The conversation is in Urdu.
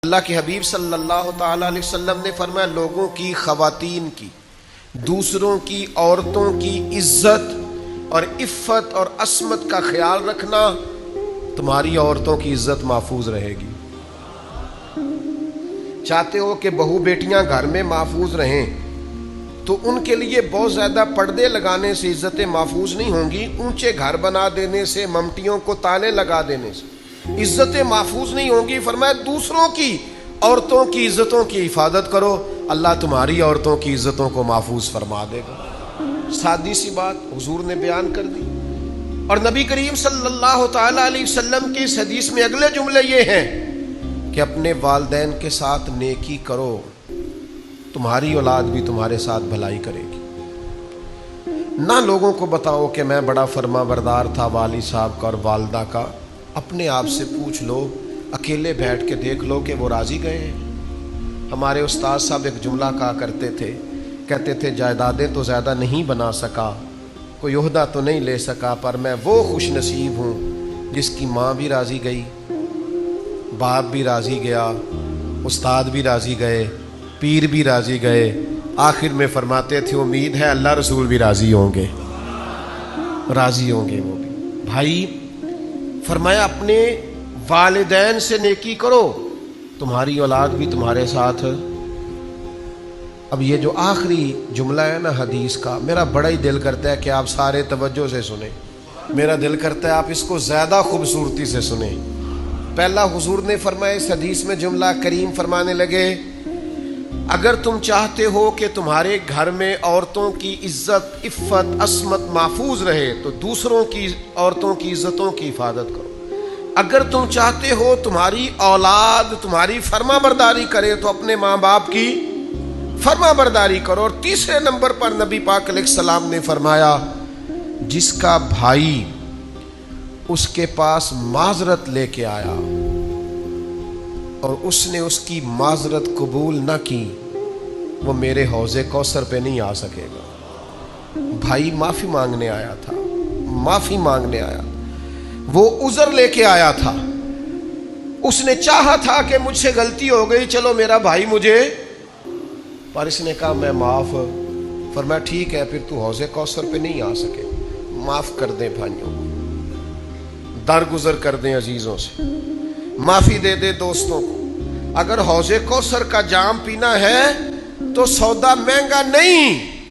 اللہ کے حبیب صلی اللہ تعالی علیہ وسلم نے فرمایا لوگوں کی، خواتین کی، دوسروں کی عورتوں کی عزت اور عفت اور عصمت کا خیال رکھنا، تمہاری عورتوں کی عزت محفوظ رہے گی۔ چاہتے ہو کہ بہو بیٹیاں گھر میں محفوظ رہیں تو ان کے لیے بہت زیادہ پردے لگانے سے عزتیں محفوظ نہیں ہوں گی، اونچے گھر بنا دینے سے، ممٹیوں کو تالے لگا دینے سے عزتیں محفوظ نہیں ہوں گی۔ فرمایا دوسروں کی عورتوں کی عزتوں کی حفاظت کرو، اللہ تمہاری عورتوں کی عزتوں کو محفوظ فرما دے گا۔ سادی سی بات حضور نے بیان کر دی، اور نبی کریم صلی اللہ تعالی علیہ وسلم کی اس حدیث میں اگلے جملے یہ ہیں کہ اپنے والدین کے ساتھ نیکی کرو، تمہاری اولاد بھی تمہارے ساتھ بھلائی کرے گی۔ نہ لوگوں کو بتاؤ کہ میں بڑا فرما بردار تھا والد صاحب کا اور والدہ کا، اپنے آپ سے پوچھ لو، اکیلے بیٹھ کے دیکھ لو کہ وہ راضی گئے ہیں۔ ہمارے استاد صاحب ایک جملہ کہا کرتے تھے، کہتے تھے جائیدادیں تو زیادہ نہیں بنا سکا، کوئی عہدہ تو نہیں لے سکا، پر میں وہ خوش نصیب ہوں جس کی ماں بھی راضی گئی، باپ بھی راضی گیا، استاد بھی راضی گئے، پیر بھی راضی گئے، آخر میں فرماتے تھے امید ہے اللہ رسول بھی راضی ہوں گے، راضی ہوں گے وہ بھی۔ بھائی فرمایا اپنے والدین سے نیکی کرو، تمہاری اولاد بھی تمہارے ساتھ۔ اب یہ جو آخری جملہ ہے نا حدیث کا، میرا بڑا ہی دل کرتا ہے کہ آپ سارے توجہ سے سنیں، میرا دل کرتا ہے آپ اس کو زیادہ خوبصورتی سے سنیں۔ پہلا حضور نے فرمایا اس حدیث میں جملہ کریم فرمانے لگے، اگر تم چاہتے ہو کہ تمہارے گھر میں عورتوں کی عزت، عفت، عصمت محفوظ رہے تو دوسروں کی عورتوں کی عزتوں کی حفاظت کرو۔ اگر تم چاہتے ہو تمہاری اولاد تمہاری فرما برداری کرے تو اپنے ماں باپ کی فرما برداری کرو۔ اور تیسرے نمبر پر نبی پاک علیہ السلام نے فرمایا جس کا بھائی اس کے پاس معذرت لے کے آیا اور اس نے اس کی معذرت قبول نہ کی، وہ میرے حوض کوثر پہ نہیں آ سکے گا۔ بھائی معافی مانگنے آیا تھا، معافی مانگنے آیا، وہ عذر لے کے آیا تھا، اس نے چاہا تھا کہ مجھ سے غلطی ہو گئی، چلو میرا بھائی مجھے، پر اس نے کہا میں معاف۔ فرمایا ٹھیک ہے پھر تو حوض کوثر پہ نہیں آ سکے، معاف کر دیں بھائیوں، درگزر کر دیں عزیزوں سے، معافی دے دے دوستوں کو۔ اگر حوض کوثر کا جام پینا ہے تو سودا مہنگا نہیں،